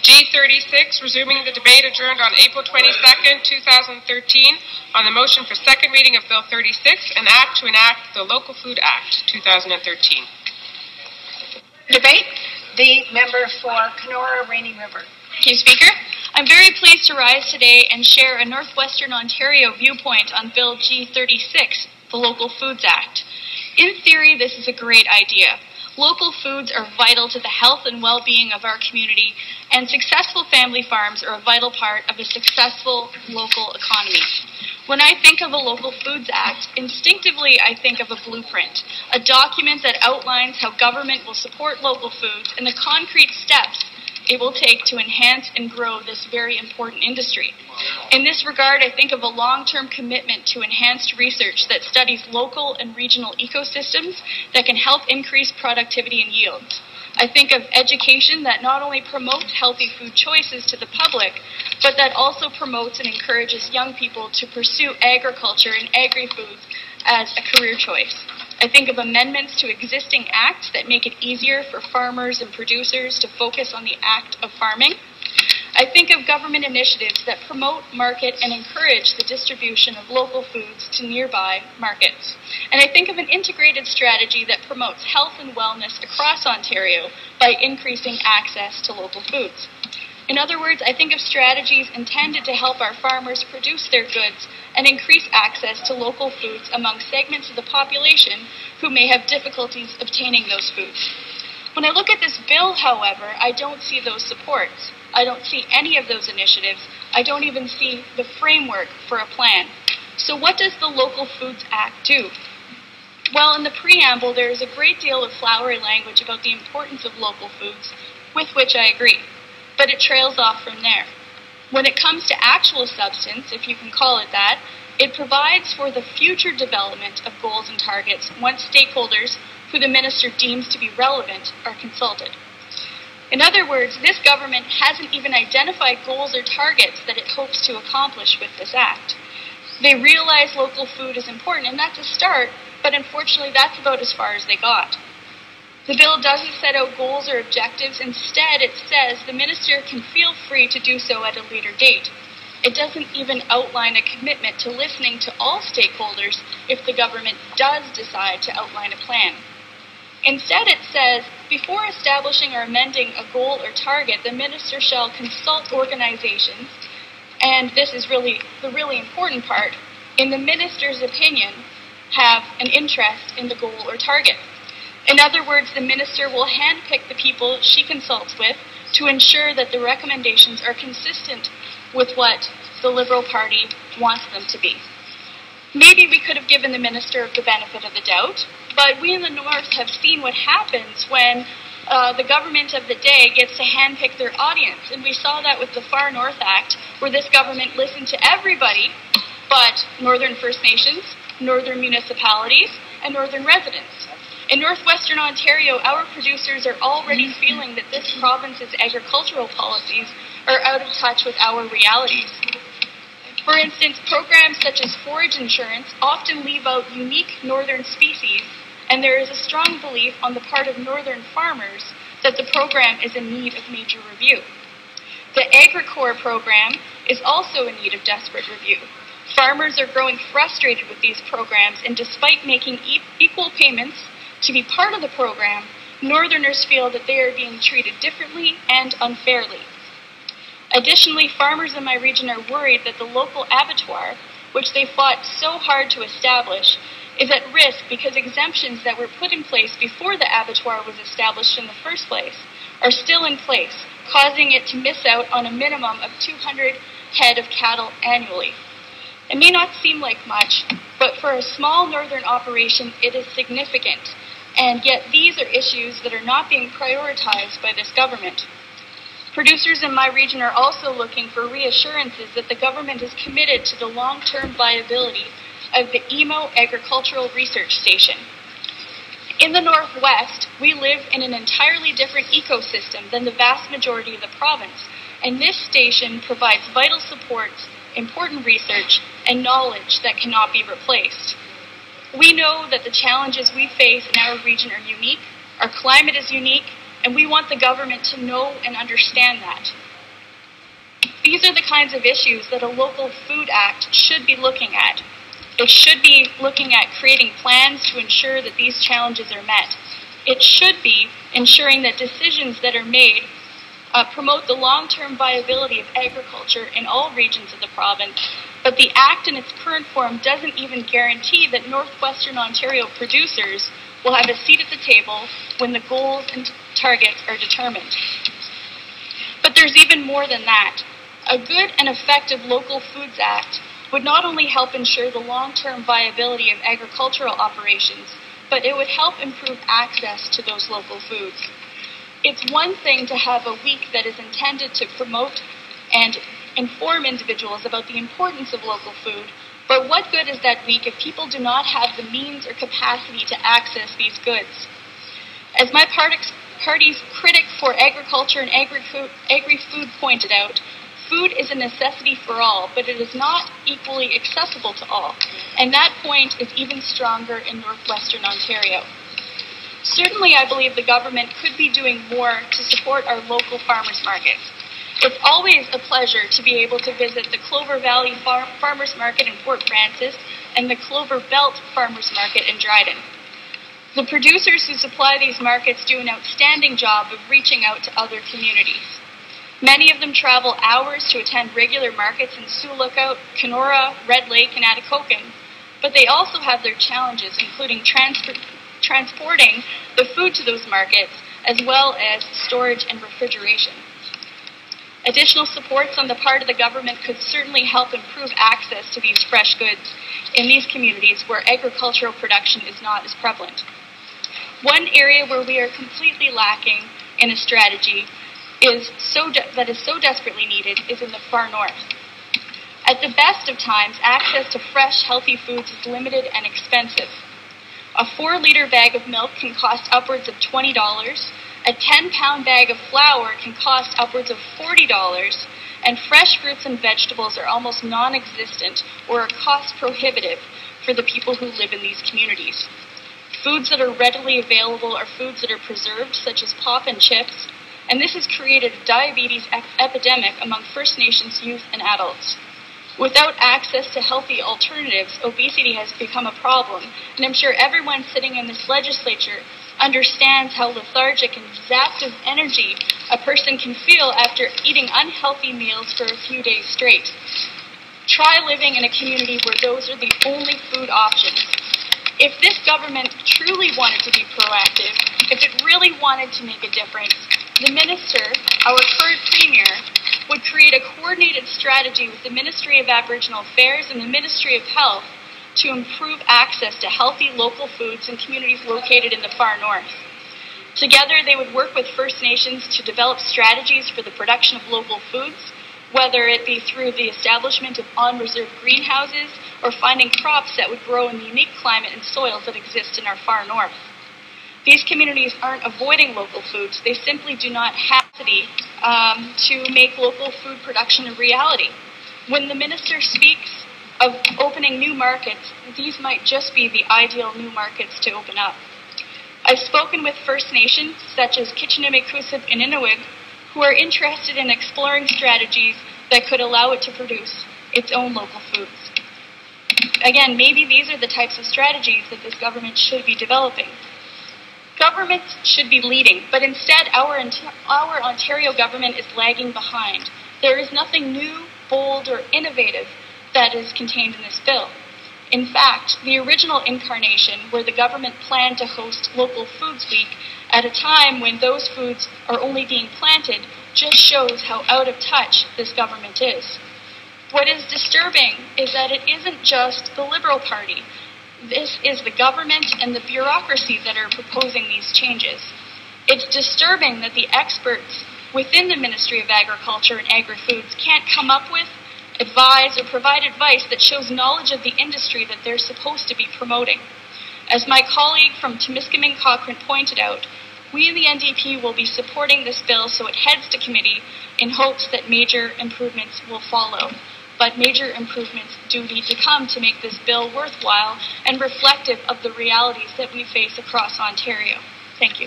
G36, resuming the debate adjourned on April 22nd, 2013, on the motion for second reading of Bill 36, an act to enact the Local Food Act, 2013. Debate. The member for Kenora-Rainy River. Thank you, Speaker. I'm very pleased to rise today and share a Northwestern Ontario viewpoint on Bill G36, the Local Foods Act. In theory, this is a great idea. Local foods are vital to the health and well-being of our community, and successful family farms are a vital part of a successful local economy. When I think of a Local Foods Act, instinctively I think of a blueprint, a document that outlines how government will support local foods and the concrete steps it will take to enhance and grow this very important industry. In this regard, I think of a long-term commitment to enhanced research that studies local and regional ecosystems that can help increase productivity and yields. I think of education that not only promotes healthy food choices to the public, but that also promotes and encourages young people to pursue agriculture and agri-foods as a career choice. I think of amendments to existing acts that make it easier for farmers and producers to focus on the act of farming. I think of government initiatives that promote, market, and encourage the distribution of local foods to nearby markets. And I think of an integrated strategy that promotes health and wellness across Ontario by increasing access to local foods. In other words, I think of strategies intended to help our farmers produce their goods and increase access to local foods among segments of the population who may have difficulties obtaining those foods. When I look at this bill, however, I don't see those supports. I don't see any of those initiatives. I don't even see the framework for a plan. So what does the Local Foods Act do? Well, in the preamble, there is a great deal of flowery language about the importance of local foods, with which I agree. But it trails off from there. When it comes to actual substance, if you can call it that, it provides for the future development of goals and targets once stakeholders, who the minister deems to be relevant, are consulted. In other words, this government hasn't even identified goals or targets that it hopes to accomplish with this act. They realize local food is important, and that's a start, but unfortunately that's about as far as they got. The bill doesn't set out goals or objectives. Instead, it says the minister can feel free to do so at a later date. It doesn't even outline a commitment to listening to all stakeholders if the government does decide to outline a plan. Instead, it says, before establishing or amending a goal or target, the minister shall consult organizations, and this is really the really important part, in the minister's opinion, have an interest in the goal or target. In other words, the minister will handpick the people she consults with to ensure that the recommendations are consistent with what the Liberal Party wants them to be. Maybe we could have given the minister the benefit of the doubt, but we in the North have seen what happens when the government of the day gets to handpick their audience. And we saw that with the Far North Act, where this government listened to everybody but Northern First Nations, Northern municipalities, and Northern residents. In Northwestern Ontario, our producers are already feeling that this province's agricultural policies are out of touch with our realities. For instance, programs such as forage insurance often leave out unique northern species, and there is a strong belief on the part of northern farmers that the program is in need of major review. The AgriCorps program is also in need of desperate review. Farmers are growing frustrated with these programs, and despite making equal payments to be part of the program, Northerners feel that they are being treated differently and unfairly. Additionally, farmers in my region are worried that the local abattoir, which they fought so hard to establish, is at risk because exemptions that were put in place before the abattoir was established in the first place are still in place, causing it to miss out on a minimum of 200 head of cattle annually. It may not seem like much, but for a small northern operation, it is significant. And yet these are issues that are not being prioritized by this government. Producers in my region are also looking for reassurances that the government is committed to the long-term viability of the Emo Agricultural Research Station. In the Northwest, we live in an entirely different ecosystem than the vast majority of the province, and this station provides vital supports, important research, and knowledge that cannot be replaced. We know that the challenges we face in our region are unique, our climate is unique, and we want the government to know and understand that. These are the kinds of issues that a local food act should be looking at. It should be looking at creating plans to ensure that these challenges are met. It should be ensuring that decisions that are made promote the long-term viability of agriculture in all regions of the province, but the Act in its current form doesn't even guarantee that northwestern Ontario producers will have a seat at the table when the goals and targets are determined. But there's even more than that. A good and effective Local Foods Act would not only help ensure the long-term viability of agricultural operations, but it would help improve access to those local foods. It's one thing to have a week that is intended to promote and inform individuals about the importance of local food, but what good is that week if people do not have the means or capacity to access these goods? As my party's critic for agriculture and agri-food pointed out, food is a necessity for all, but it is not equally accessible to all, and that point is even stronger in northwestern Ontario. Certainly, I believe the government could be doing more to support our local farmers markets. It's always a pleasure to be able to visit the Clover Valley Farmers Market in Fort Francis and the Clover Belt Farmers Market in Dryden. The producers who supply these markets do an outstanding job of reaching out to other communities. Many of them travel hours to attend regular markets in Sioux Lookout, Kenora, Red Lake, and Atikokan, but they also have their challenges, including transporting the food to those markets, as well as storage and refrigeration. Additional supports on the part of the government could certainly help improve access to these fresh goods in these communities where agricultural production is not as prevalent. One area where we are completely lacking in a strategy that is so desperately needed is in the far north. At the best of times, access to fresh, healthy foods is limited and expensive. A 4-liter bag of milk can cost upwards of $20, a 10-pound bag of flour can cost upwards of $40, and fresh fruits and vegetables are almost non-existent or are cost prohibitive for the people who live in these communities. Foods that are readily available are foods that are preserved, such as pop and chips, and this has created a diabetes epidemic among First Nations youth and adults. Without access to healthy alternatives, obesity has become a problem, and I'm sure everyone sitting in this legislature understands how lethargic and zapped of energy a person can feel after eating unhealthy meals for a few days straight. Try living in a community where those are the only food options. If this government truly wanted to be proactive, if it really wanted to make a difference, the minister, our current premier, would create a coordinated strategy with the Ministry of Aboriginal Affairs and the Ministry of Health to improve access to healthy local foods in communities located in the far north. Together, they would work with First Nations to develop strategies for the production of local foods, whether it be through the establishment of on-reserve greenhouses or finding crops that would grow in the unique climate and soils that exist in our far north. These communities aren't avoiding local foods. They simply do not have the capacity to make local food production a reality. When the minister speaks of opening new markets, these might just be the ideal new markets to open up. I've spoken with First Nations, such as Kitchinimikusip and Inuit, who are interested in exploring strategies that could allow it to produce its own local foods. Again, maybe these are the types of strategies that this government should be developing. Governments should be leading, but instead our Ontario government is lagging behind. There is nothing new, bold, or innovative that is contained in this bill. In fact, the original incarnation, where the government planned to host Local Foods Week at a time when those foods are only being planted, just shows how out of touch this government is. What is disturbing is that it isn't just the Liberal Party. This is the government and the bureaucracy that are proposing these changes. It's disturbing that the experts within the Ministry of Agriculture and Agri-Foods can't come up with, advise, or provide advice that shows knowledge of the industry that they're supposed to be promoting. As my colleague from Timiskaming Cochrane pointed out, we in the NDP will be supporting this bill so it heads to committee in hopes that major improvements will follow. But major improvements do need to come to make this bill worthwhile and reflective of the realities that we face across Ontario. Thank you.